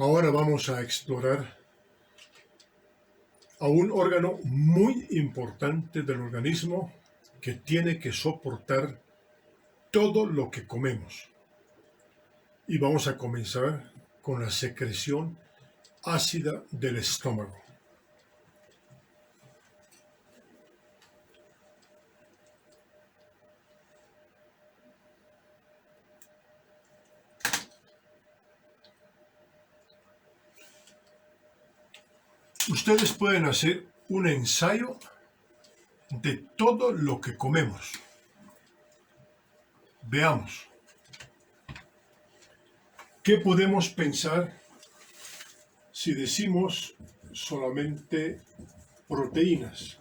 Ahora vamos a explorar a un órgano muy importante del organismo que tiene que soportar todo lo que comemos. Y vamos a comenzar con la secreción ácida del estómago. Ustedes pueden hacer un ensayo de todo lo que comemos. Veamos. ¿Qué podemos pensar si decimos solamente proteínas?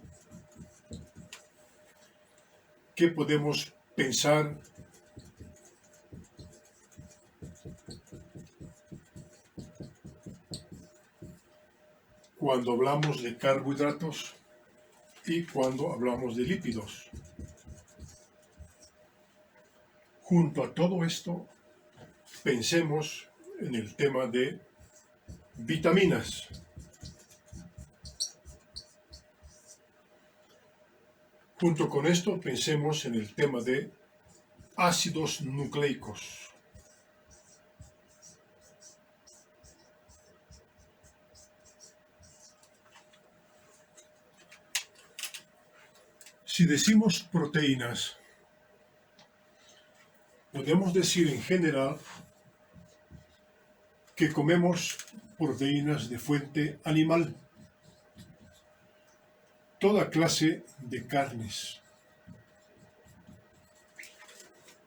¿Qué podemos pensar cuando hablamos de carbohidratos y cuando hablamos de lípidos? Junto a todo esto, pensemos en el tema de vitaminas. Junto con esto, pensemos en el tema de ácidos nucleicos. Si decimos proteínas, podemos decir en general que comemos proteínas de fuente animal, toda clase de carnes,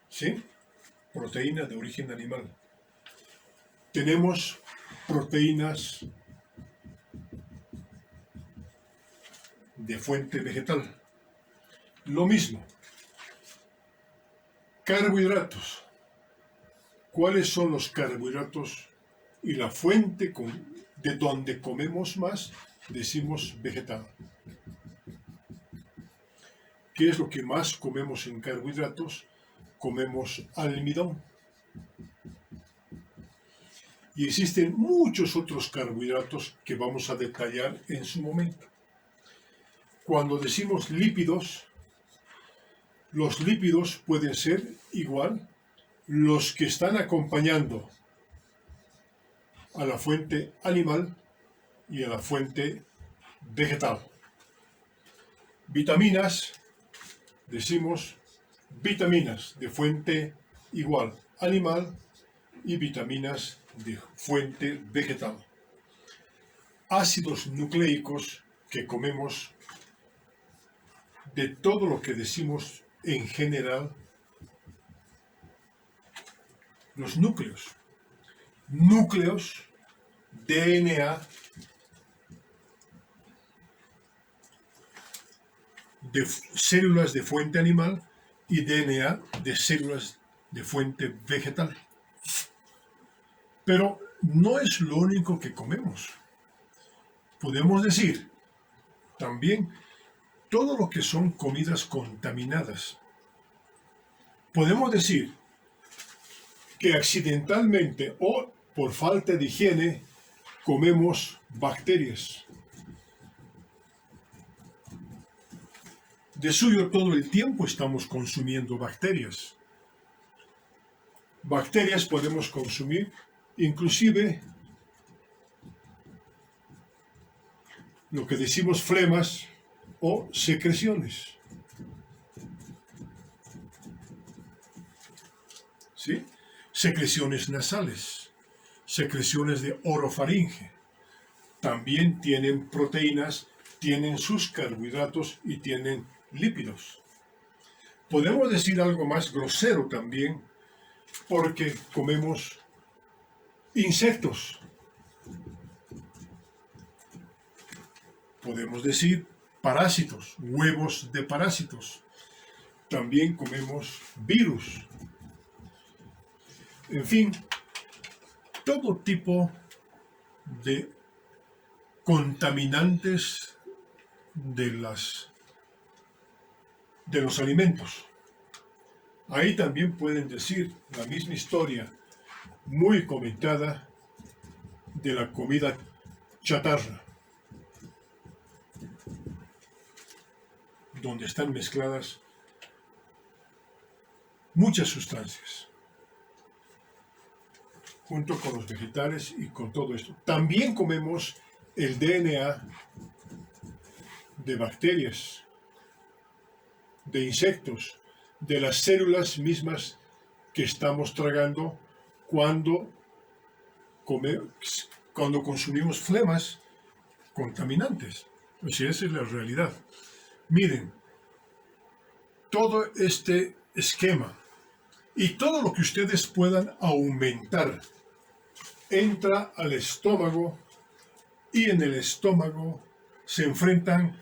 ¿sí? Proteína de origen animal. Tenemos proteínas de fuente vegetal. Lo mismo. Carbohidratos. ¿Cuáles son los carbohidratos? Y la fuente de donde comemos más, decimos vegetal. ¿Qué es lo que más comemos en carbohidratos? Comemos almidón. Y existen muchos otros carbohidratos que vamos a detallar en su momento. Cuando decimos lípidos, los lípidos pueden ser igual los que están acompañando a la fuente animal y a la fuente vegetal. Vitaminas, decimos vitaminas de fuente igual animal y vitaminas de fuente vegetal. Ácidos nucleicos que comemos de todo lo que decimos en general, los núcleos, DNA de células de fuente animal y DNA de células de fuente vegetal. Pero no es lo único que comemos. Podemos decir también todo lo que son comidas contaminadas. Podemos decir que accidentalmente o por falta de higiene comemos bacterias. De suyo todo el tiempo estamos consumiendo bacterias. Bacterias podemos consumir inclusive lo que decimos flemas o secreciones. ¿Sí? Secreciones nasales, secreciones de orofaringe. También tienen proteínas, tienen sus carbohidratos y tienen lípidos. Podemos decir algo más grosero también, porque comemos insectos. Podemos decir parásitos, huevos de parásitos. También comemos virus. En fin, todo tipo de contaminantes de los alimentos. Ahí también pueden decir la misma historia, muy comentada, de la comida chatarra, donde están mezcladas muchas sustancias, junto con los vegetales y con todo esto. También comemos el DNA de bacterias, de insectos, de las células mismas que estamos tragando cuando, cuando consumimos flemas contaminantes. O sea, esa es la realidad. Miren, todo este esquema y todo lo que ustedes puedan aumentar entra al estómago y en el estómago se enfrentan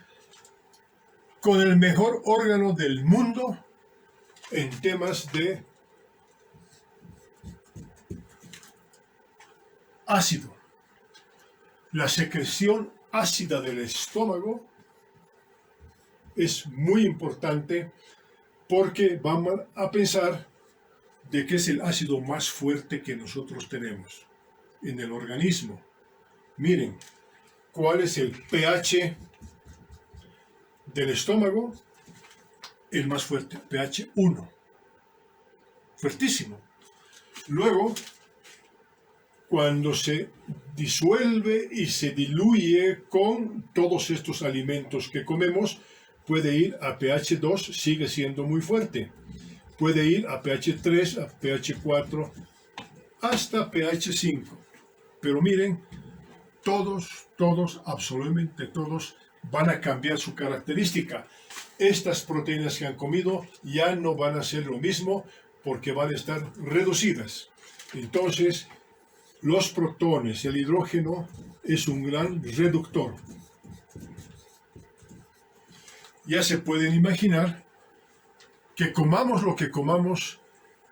con el mejor órgano del mundo en temas de ácido. La secreción ácida del estómago es muy importante porque vamos a pensar de que es el ácido más fuerte que nosotros tenemos en el organismo. Miren, ¿cuál es el pH del estómago? El más fuerte, pH 1. Fuertísimo. Luego, cuando se disuelve y se diluye con todos estos alimentos que comemos, puede ir a pH 2, sigue siendo muy fuerte. Puede ir a pH 3, a pH 4, hasta pH 5. Pero miren, todos, absolutamente todos, van a cambiar su característica. Estas proteínas que han comido ya no van a ser lo mismo porque van a estar reducidas. Entonces, los protones, el hidrógeno, es un gran reductor. Ya se pueden imaginar que comamos lo que comamos,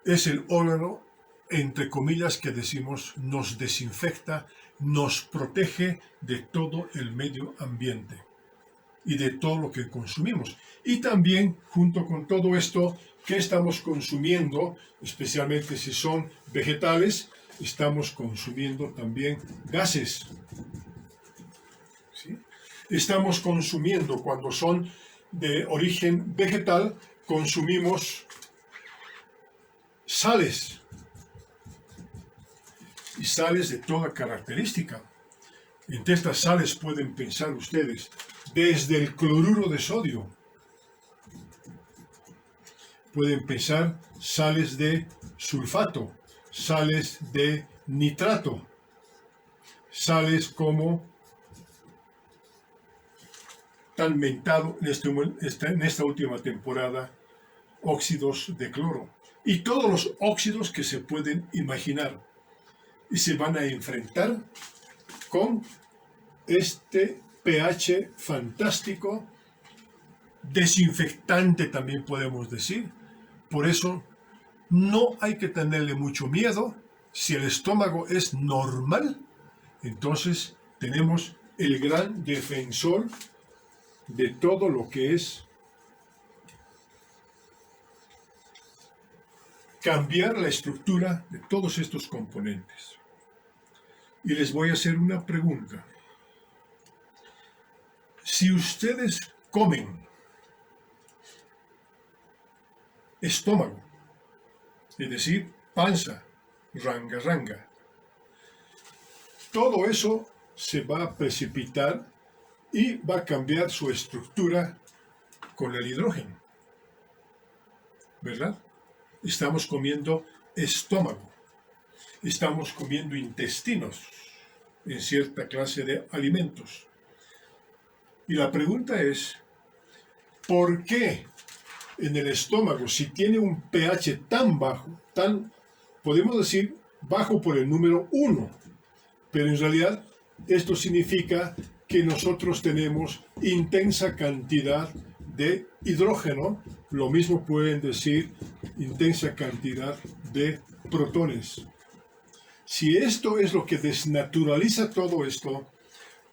es el órgano, entre comillas, que decimos, nos desinfecta, nos protege de todo el medio ambiente y de todo lo que consumimos. Y también, junto con todo esto, ¿qué estamos consumiendo? Especialmente si son vegetales, estamos consumiendo también gases. ¿Sí? Estamos consumiendo, cuando son de origen vegetal, consumimos sales. Y sales de toda característica. Entre estas sales pueden pensar ustedes, desde el cloruro de sodio, pueden pensar sales de sulfato, sales de nitrato, sales como tan mentado en esta última temporada, óxidos de cloro, y todos los óxidos que se pueden imaginar, y se van a enfrentar con este pH fantástico, desinfectante también podemos decir. Por eso no hay que tenerle mucho miedo. Si el estómago es normal, entonces tenemos el gran defensor de todo lo que es cambiar la estructura de todos estos componentes. Y les voy a hacer una pregunta. Si ustedes comen estómago, es decir, panza, ranga, todo eso se va a precipitar y va a cambiar su estructura con el hidrógeno, ¿verdad? Estamos comiendo estómago, estamos comiendo intestinos en cierta clase de alimentos. Y la pregunta es, ¿por qué en el estómago, si tiene un pH tan bajo, podemos decir, bajo por el número 1, pero en realidad esto significa que nosotros tenemos intensa cantidad de hidrógeno, lo mismo pueden decir intensa cantidad de protones. Si esto es lo que desnaturaliza todo esto,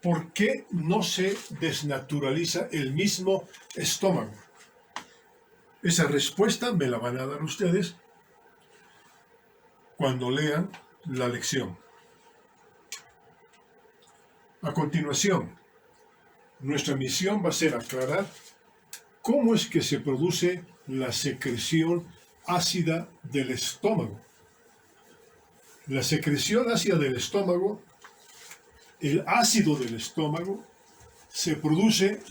¿por qué no se desnaturaliza el mismo estómago? Esa respuesta me la van a dar ustedes cuando lean la lección. A continuación, nuestra misión va a ser aclarar cómo es que se produce la secreción ácida del estómago. La secreción ácida del estómago, el ácido del estómago, se produce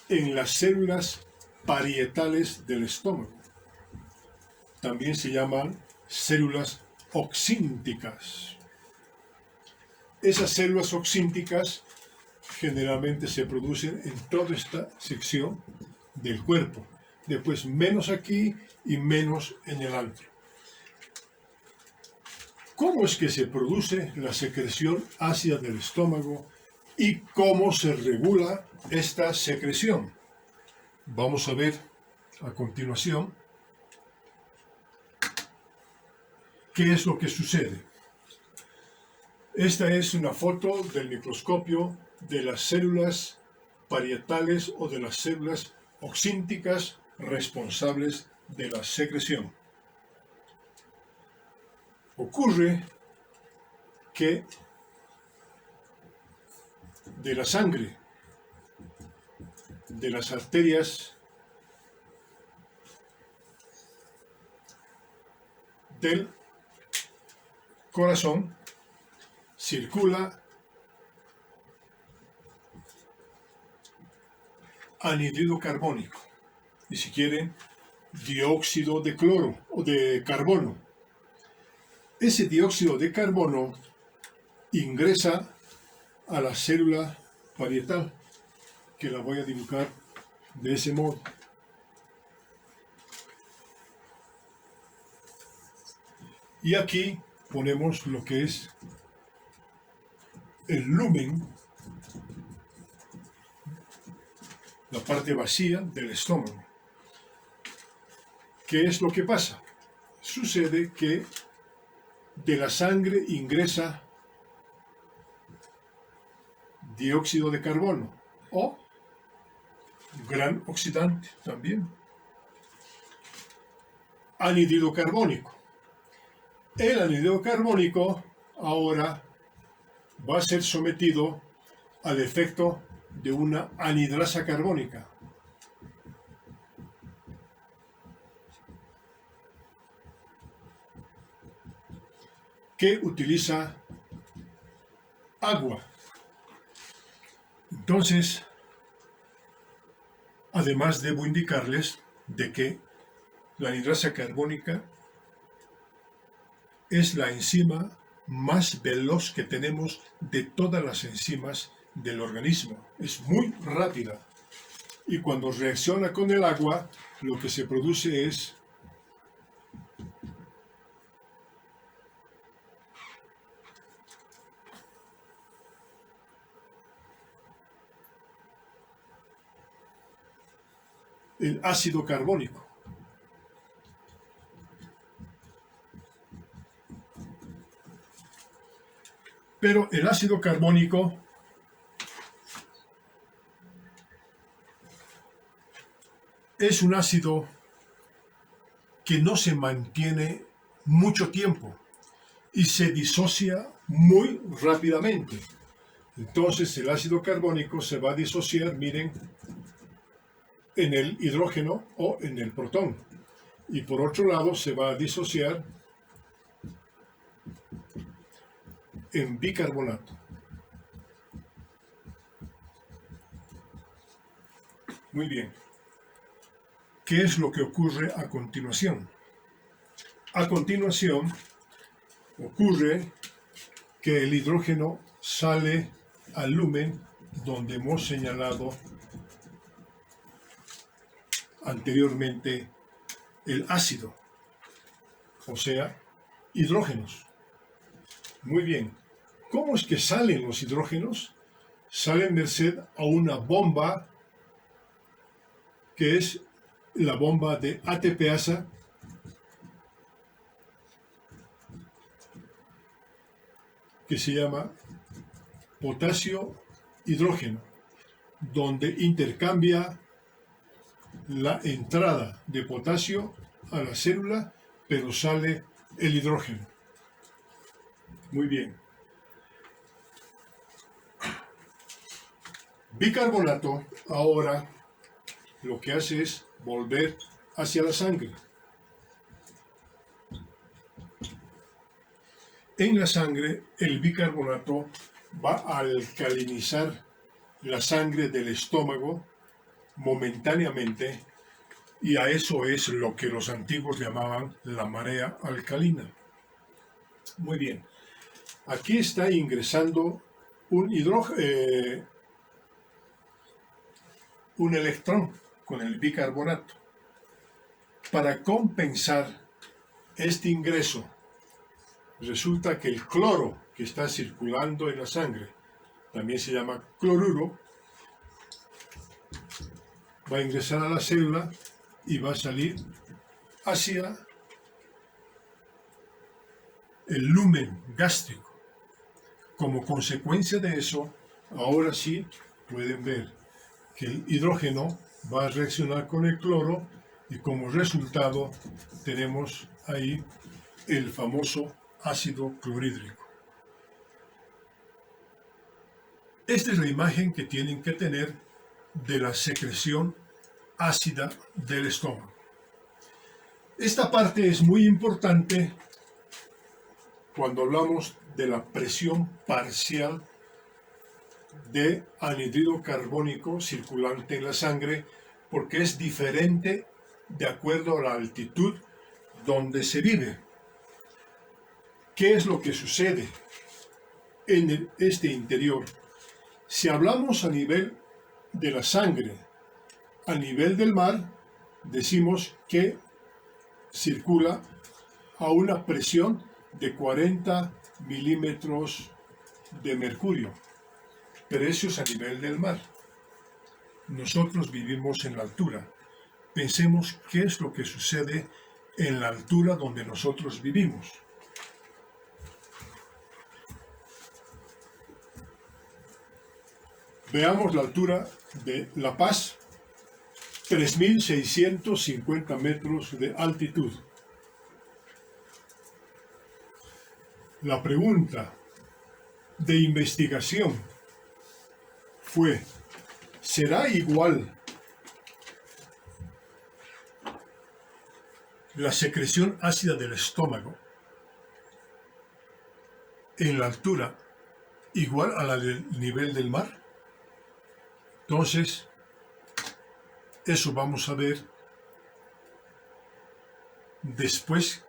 en las células parietales del estómago. También se llaman células oxínticas. Esas células oxínticas generalmente se producen en toda esta sección del cuerpo. Después menos aquí y menos en el antro. ¿Cómo es que se produce la secreción ácida del estómago y cómo se regula esta secreción? Vamos a ver a continuación qué es lo que sucede. Esta es una foto del microscopio de las células parietales o de las células oxínticas responsables de la secreción. Ocurre que de la sangre, de las arterias del corazón, circula anhídrido carbónico y, si quieren, dióxido de cloro o de carbono. Ese dióxido de carbono ingresa a la célula parietal, que la voy a dibujar de ese modo. Y aquí ponemos lo que es el lumen, la parte vacía del estómago. ¿Qué es lo que pasa? Sucede que de la sangre ingresa dióxido de carbono o gran oxidante también, anhídrido carbónico. El anhídrido carbónico ahora va a ser sometido al efecto de una anhidrasa carbónica. Que utiliza agua. Entonces, además debo indicarles de que la anhidrasa carbónica es la enzima más veloz que tenemos de todas las enzimas del organismo. Es muy rápida. Y cuando reacciona con el agua, lo que se produce es el ácido carbónico. Pero el ácido carbónico es un ácido que no se mantiene mucho tiempo y se disocia muy rápidamente. Entonces el ácido carbónico se va a disociar, miren, en el hidrógeno o en el protón. Y por otro lado se va a disociar en bicarbonato. Muy bien. ¿Qué es lo que ocurre a continuación? A continuación ocurre que el hidrógeno sale al lumen donde hemos señalado anteriormente el ácido, o sea, hidrógenos. Muy bien. ¿Cómo es que salen los hidrógenos? Salen merced a una bomba que es la bomba de ATPasa, que se llama potasio-hidrógeno, donde intercambia la entrada de potasio a la célula, pero sale el hidrógeno. Muy bien. Bicarbonato ahora lo que hace es volver hacia la sangre. En la sangre, el bicarbonato va a alcalinizar la sangre del estómago momentáneamente, y a eso es lo que los antiguos llamaban la marea alcalina. Muy bien, aquí está ingresando un electrón con el bicarbonato. Para compensar este ingreso, resulta que el cloro que está circulando en la sangre, también se llama cloruro, va a ingresar a la célula y va a salir hacia el lumen gástrico. Como consecuencia de eso, ahora sí pueden ver que el hidrógeno va a reaccionar con el cloro y como resultado tenemos ahí el famoso ácido clorhídrico. Esta es la imagen que tienen que tener de la secreción ácida del estómago. Esta parte es muy importante cuando hablamos de la presión parcial de anhídrido carbónico circulante en la sangre, porque es diferente de acuerdo a la altitud donde se vive. ¿Qué es lo que sucede en este interior? Si hablamos a nivel de la sangre, a nivel del mar, decimos que circula a una presión de 40 milímetros de mercurio, pero eso es a nivel del mar. Nosotros vivimos en la altura. Pensemos qué es lo que sucede en la altura donde nosotros vivimos. Veamos la altura de La Paz, 3.650 metros de altitud. La pregunta de investigación fue, ¿será igual la secreción ácida del estómago en la altura igual a la del nivel del mar? Entonces, eso vamos a ver después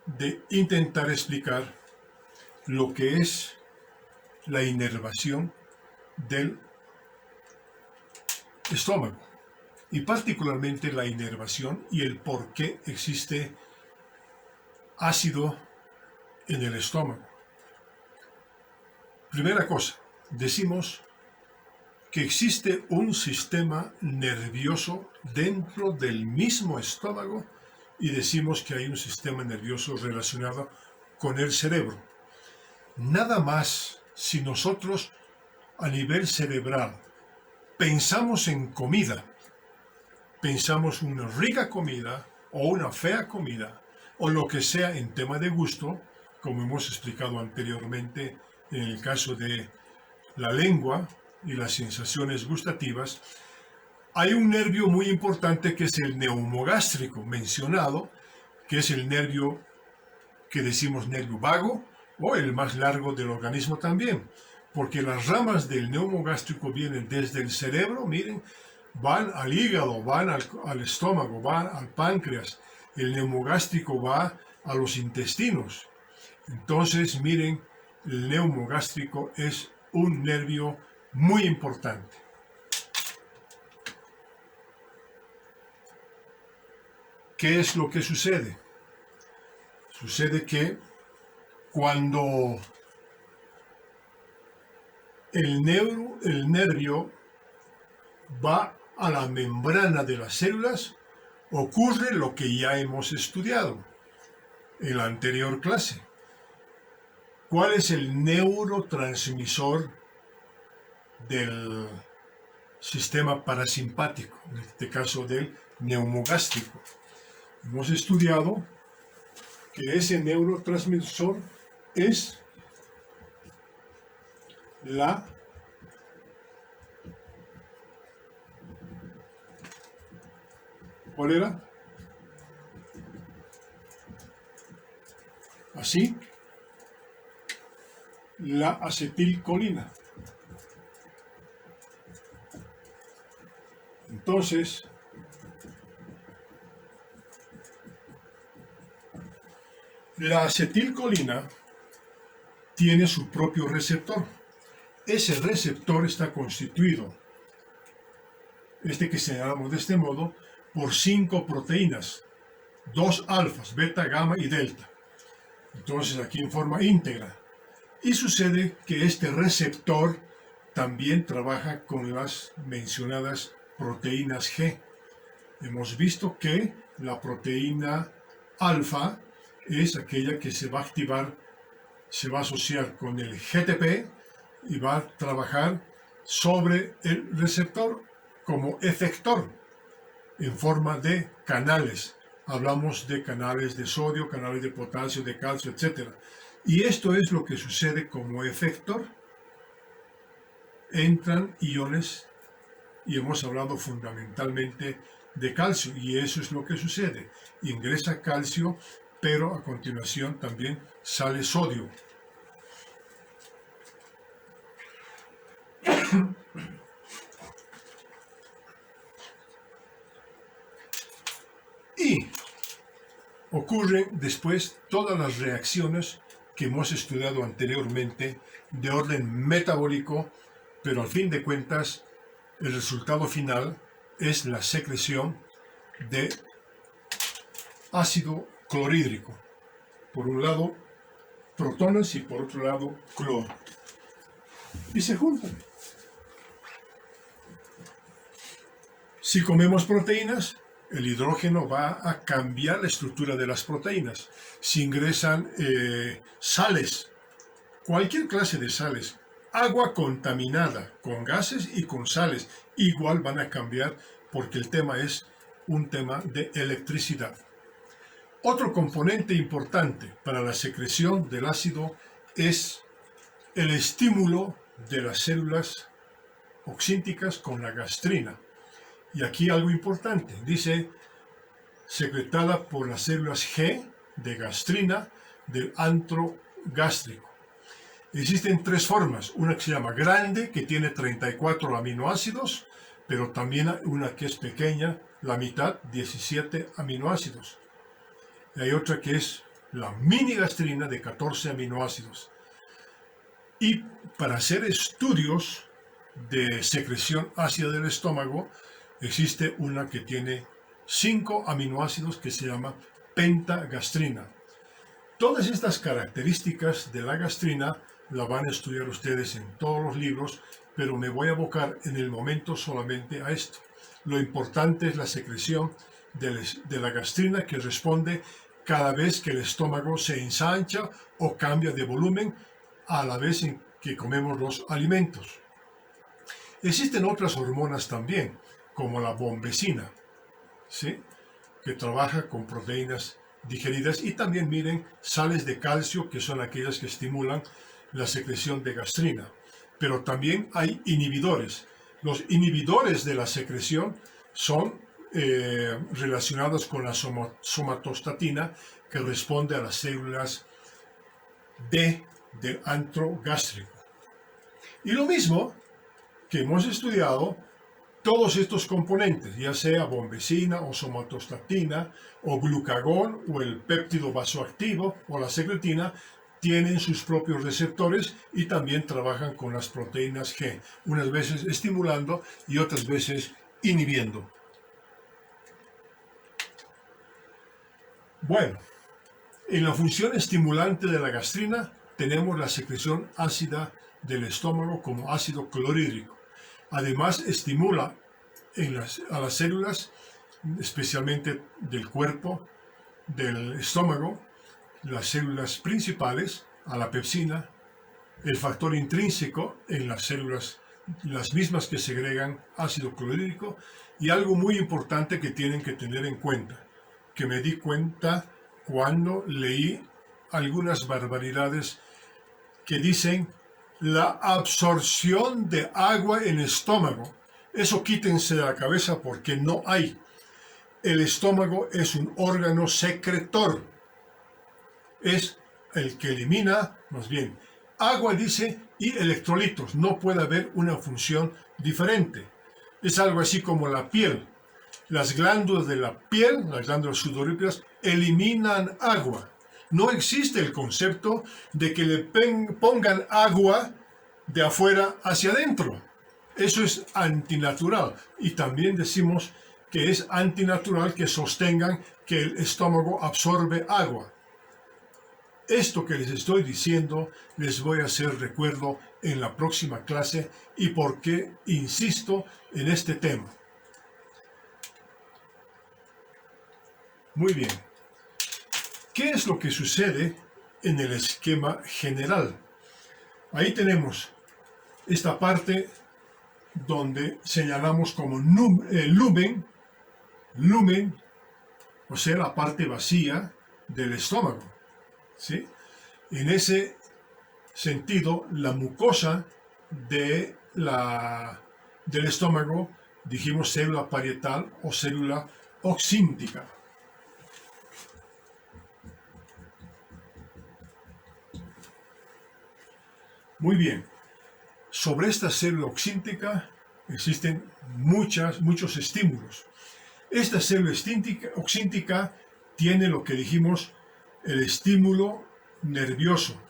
de intentar explicar lo que es la inervación del estómago y particularmente la inervación y el por qué existe ácido en el estómago. Primera cosa, decimos que existe un sistema nervioso dentro del mismo estómago y decimos que hay un sistema nervioso relacionado con el cerebro. Nada más si nosotros a nivel cerebral pensamos en comida, pensamos una rica comida o una fea comida o lo que sea en tema de gusto, como hemos explicado anteriormente en el caso de la lengua y las sensaciones gustativas, hay un nervio muy importante que es el neumogástrico mencionado, que es el nervio que decimos nervio vago o el más largo del organismo también, porque las ramas del neumogástrico vienen desde el cerebro, miren, van al hígado, van al estómago, van al páncreas, el neumogástrico va a los intestinos. Entonces, miren, el neumogástrico es un nervio muy importante. ¿Qué es lo que sucede? Sucede que cuando el nervio va a la membrana de las células, ocurre lo que ya hemos estudiado en la anterior clase. ¿Cuál es el neurotransmisor del sistema parasimpático, en este caso del neumogástrico? Hemos estudiado que ese neurotransmisor es la ¿Cuál era? Así, la acetilcolina. Entonces, la acetilcolina tiene su propio receptor. Ese receptor está constituido, que señalamos de este modo, por 5 proteínas, 2 alfas, beta, gamma y delta. Entonces aquí en forma íntegra. Y sucede que este receptor también trabaja con las mencionadas proteínas G. Hemos visto que la proteína alfa es aquella que se va a activar, se va a asociar con el GTP y va a trabajar sobre el receptor como efector en forma de canales. Hablamos de canales de sodio, canales de potasio, de calcio, etc. Y esto es lo que sucede como efector. Entran iones y hemos hablado fundamentalmente de calcio y eso es lo que sucede. Ingresa calcio, pero a continuación también sale sodio. Y ocurren después todas las reacciones que hemos estudiado anteriormente de orden metabólico, pero al fin de cuentas el resultado final es la secreción de ácido clorhídrico. Por un lado protones y por otro lado cloro. Y se juntan. Si comemos proteínas, el hidrógeno va a cambiar la estructura de las proteínas. Si ingresan sales, cualquier clase de sales, agua contaminada con gases y con sales, igual van a cambiar porque el tema es un tema de electricidad. Otro componente importante para la secreción del ácido es el estímulo de las células oxínticas con la gastrina. Y aquí algo importante, dice secretada por las células G de gastrina del antro gástrico. Existen 3 formas, una que se llama grande, que tiene 34 aminoácidos, pero también hay una que es pequeña, la mitad, 17 aminoácidos. Y hay otra que es la mini gastrina de 14 aminoácidos. Y para hacer estudios de secreción ácida del estómago, existe una que tiene 5 aminoácidos que se llama pentagastrina. Todas estas características de la gastrina la van a estudiar ustedes en todos los libros, pero me voy a abocar en el momento solamente a esto. Lo importante es la secreción de la gastrina que responde cada vez que el estómago se ensancha o cambia de volumen a la vez en que comemos los alimentos. Existen otras hormonas también, como la bombecina, ¿sí?, que trabaja con proteínas digeridas, y también miren sales de calcio, que son aquellas que estimulan la secreción de gastrina. Pero también hay inhibidores. Los inhibidores de la secreción son relacionados con la somatostatina, que responde a las células D del antro gástrico. Y lo mismo que hemos estudiado, todos estos componentes, ya sea bombecina o somatostatina o glucagón o el péptido vasoactivo o la secretina, tienen sus propios receptores y también trabajan con las proteínas G, unas veces estimulando y otras veces inhibiendo. Bueno, en la función estimulante de la gastrina tenemos la secreción ácida del estómago como ácido clorhídrico. Además, estimula a las células, especialmente del cuerpo, del estómago, las células principales, a la pepsina, el factor intrínseco en las células, las mismas que segregan ácido clorhídrico, y algo muy importante que tienen que tener en cuenta, que me di cuenta cuando leí algunas barbaridades que dicen la absorción de agua en el estómago. Eso quítense de la cabeza porque no hay. el estómago es un órgano secretor. Es el que elimina, más bien, agua, dice, y electrolitos. No puede haber una función diferente. Es algo así como la piel. Las glándulas de la piel, las glándulas sudoríparas, eliminan agua. No existe el concepto de que le pongan agua de afuera hacia adentro. Eso es antinatural. Y también decimos que es antinatural que sostengan que el estómago absorbe agua. Esto que les estoy diciendo les voy a hacer recuerdo en la próxima clase y por qué insisto en este tema. Muy bien. ¿Qué es lo que sucede en el esquema general? Ahí tenemos esta parte donde señalamos como lumen, o sea, la parte vacía del estómago, ¿sí? En ese sentido, la mucosa del estómago, dijimos célula parietal o célula oxíntica. Muy bien. Sobre esta célula oxíntica existen muchos estímulos. Esta célula oxíntica tiene lo que dijimos, el estímulo nervioso.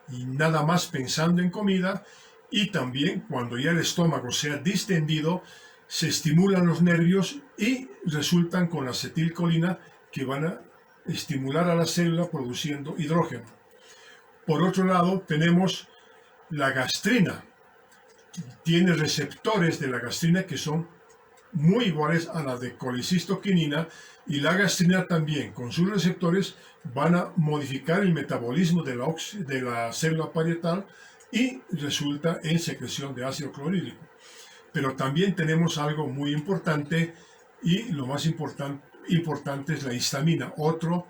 Y nada más pensando en comida, y también cuando ya el estómago se ha distendido, se estimulan los nervios y resultan con la acetilcolina que van a estimular a la célula produciendo hidrógeno. Por otro lado, tenemos la gastrina. Tiene receptores de la gastrina que son muy iguales a la de colicistoquinina, y la gastrina también, con sus receptores, van a modificar el metabolismo de la célula parietal y resulta en secreción de ácido clorhídrico. Pero también tenemos algo muy importante, y lo más importante es la histamina, otro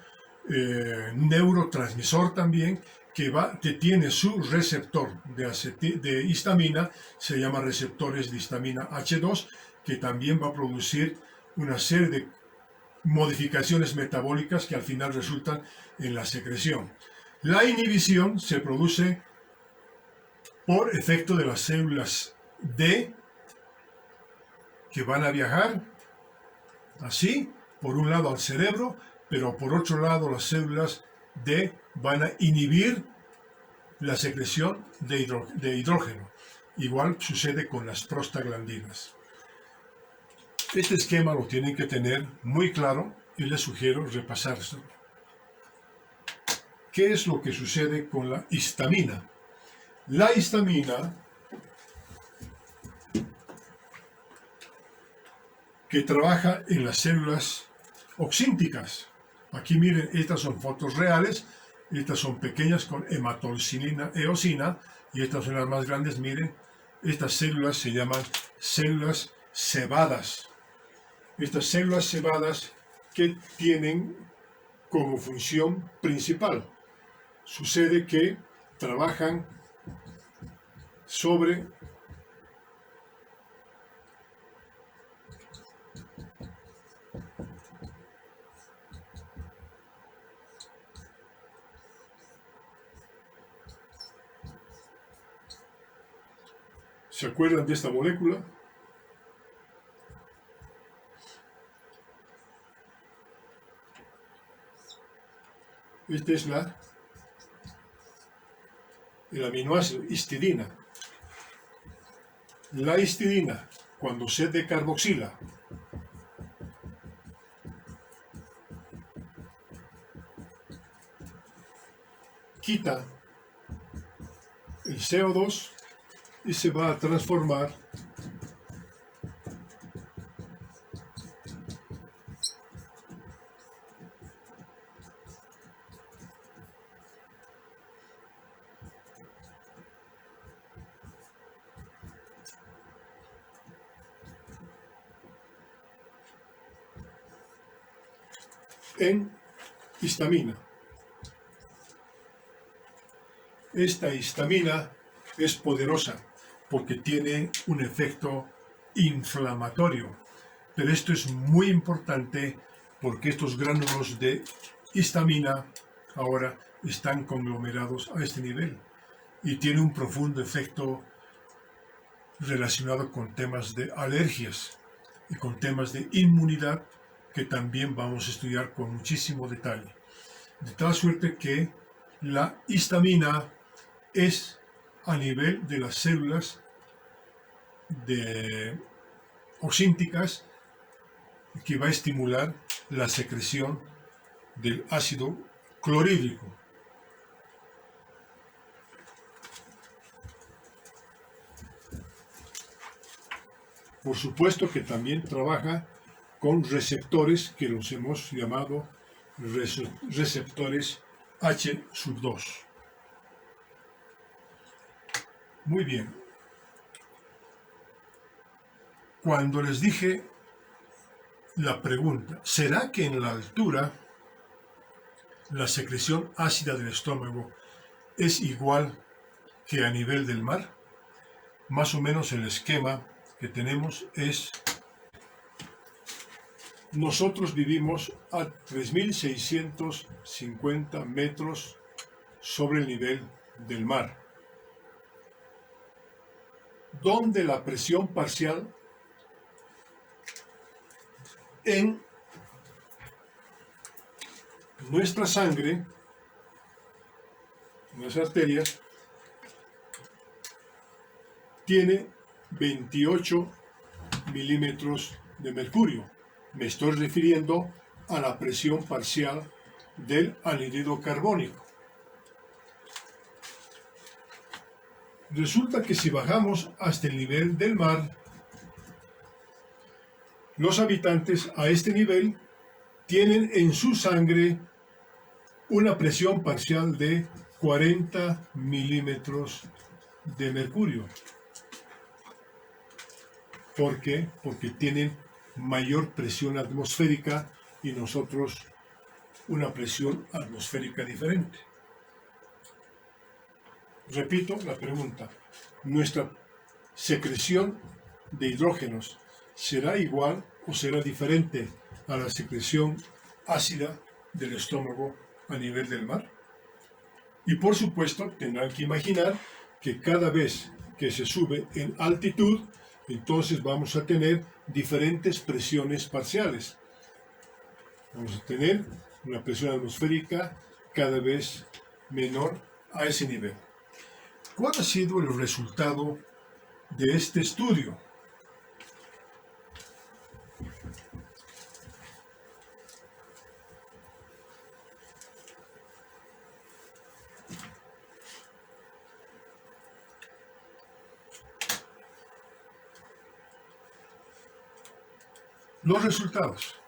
neurotransmisor también que tiene su receptor de histamina, se llama receptores de histamina H2, que también va a producir una serie de modificaciones metabólicas que al final resultan en la secreción. La inhibición se produce por efecto de las células D, que van a viajar así, por un lado al cerebro, pero por otro lado las células D van a inhibir la secreción de hidrógeno. Igual sucede con las prostaglandinas. Este esquema lo tienen que tener muy claro y les sugiero repasárselo. ¿Qué es lo que sucede con la histamina? La histamina, que trabaja en las células oxínticas. Aquí miren, estas son fotos reales, estas son pequeñas con hematolcina, eosina, y estas son las más grandes. Miren, estas células se llaman células cebadas. Estas células cebadas que tienen como función principal, sucede que trabajan sobre ¿se acuerdan de esta molécula? Esta es el aminoácido histidina. La histidina, cuando se decarboxila, quita el CO2 y se va a transformar en histamina. Esta histamina es poderosa porque tiene un efecto inflamatorio. Pero esto es muy importante porque estos gránulos de histamina ahora están conglomerados a este nivel y tiene un profundo efecto relacionado con temas de alergias y con temas de inmunidad que también vamos a estudiar con muchísimo detalle. De tal suerte que la histamina es a nivel de las células oxínticas que va a estimular la secreción del ácido clorhídrico. Por supuesto que también trabaja con receptores que los hemos llamado receptores H2. Muy bien. Cuando les dije la pregunta, ¿será que en la altura la secreción ácida del estómago es igual que a nivel del mar? Más o menos el esquema que tenemos es: nosotros vivimos a 3.650 metros sobre el nivel del mar, donde la presión parcial en nuestra sangre, en las arterias, tiene 28 milímetros de mercurio. Me estoy refiriendo a la presión parcial del anhídrido carbónico. Resulta que si bajamos hasta el nivel del mar, los habitantes a este nivel tienen en su sangre una presión parcial de 40 milímetros de mercurio. ¿Por qué? Porque tienen mayor presión atmosférica y nosotros una presión atmosférica diferente. Repito la pregunta: ¿nuestra secreción de hidrógenos será igual o será diferente a la secreción ácida del estómago a nivel del mar? Y por supuesto tendrán que imaginar que cada vez que se sube en altitud, entonces vamos a tener diferentes presiones parciales. Vamos a tener una presión atmosférica cada vez menor a ese nivel. ¿Cuál ha sido el resultado de este estudio? Los resultados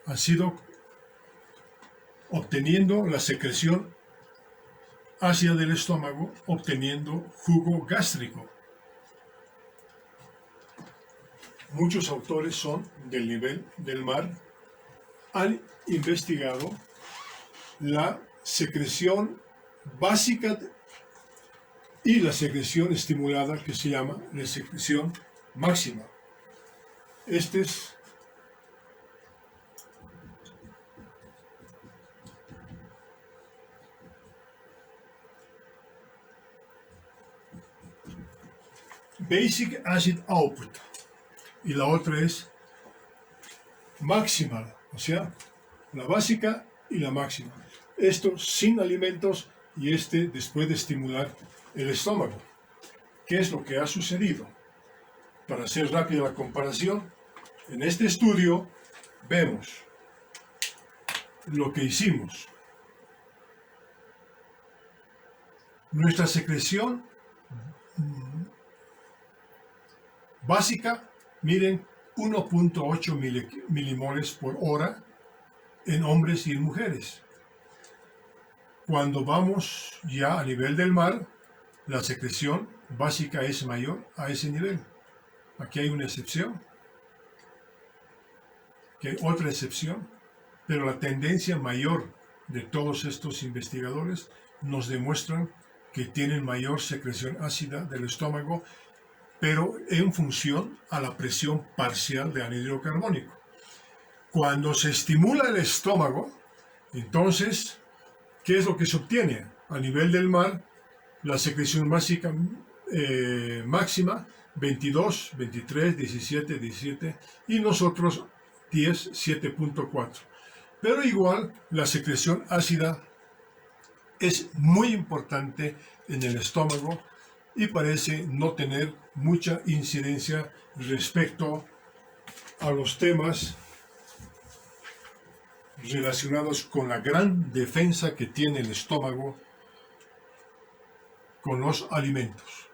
han sido obteniendo la secreción ácida del estómago, obteniendo jugo gástrico. Muchos autores son del nivel del mar, han investigado la secreción básica y la secreción estimulada, que se llama la secreción máxima. Este es Basic Acid Output y la otra es Maximal, o sea, la básica y la máxima. Esto sin alimentos y este después de estimular el estómago. ¿Qué es lo que ha sucedido? Para hacer rápida la comparación, en este estudio vemos lo que hicimos. Nuestra secreción básica, miren, 1.8 milimoles por hora en hombres y en mujeres. Cuando vamos ya a nivel del mar, la secreción básica es mayor a ese nivel. Aquí hay una excepción, que hay otra excepción, pero la tendencia mayor de todos estos investigadores nos demuestran que tienen mayor secreción ácida del estómago pero en función a la presión parcial de anhídrido carbónico. Cuando se estimula el estómago, entonces, ¿qué es lo que se obtiene? A nivel del mar, la secreción básica máxima 22, 23, 17, 17 y nosotros 10, 7.4. Pero igual la secreción ácida es muy importante en el estómago y parece no tener mucha incidencia respecto a los temas relacionados con la gran defensa que tiene el estómago con los alimentos.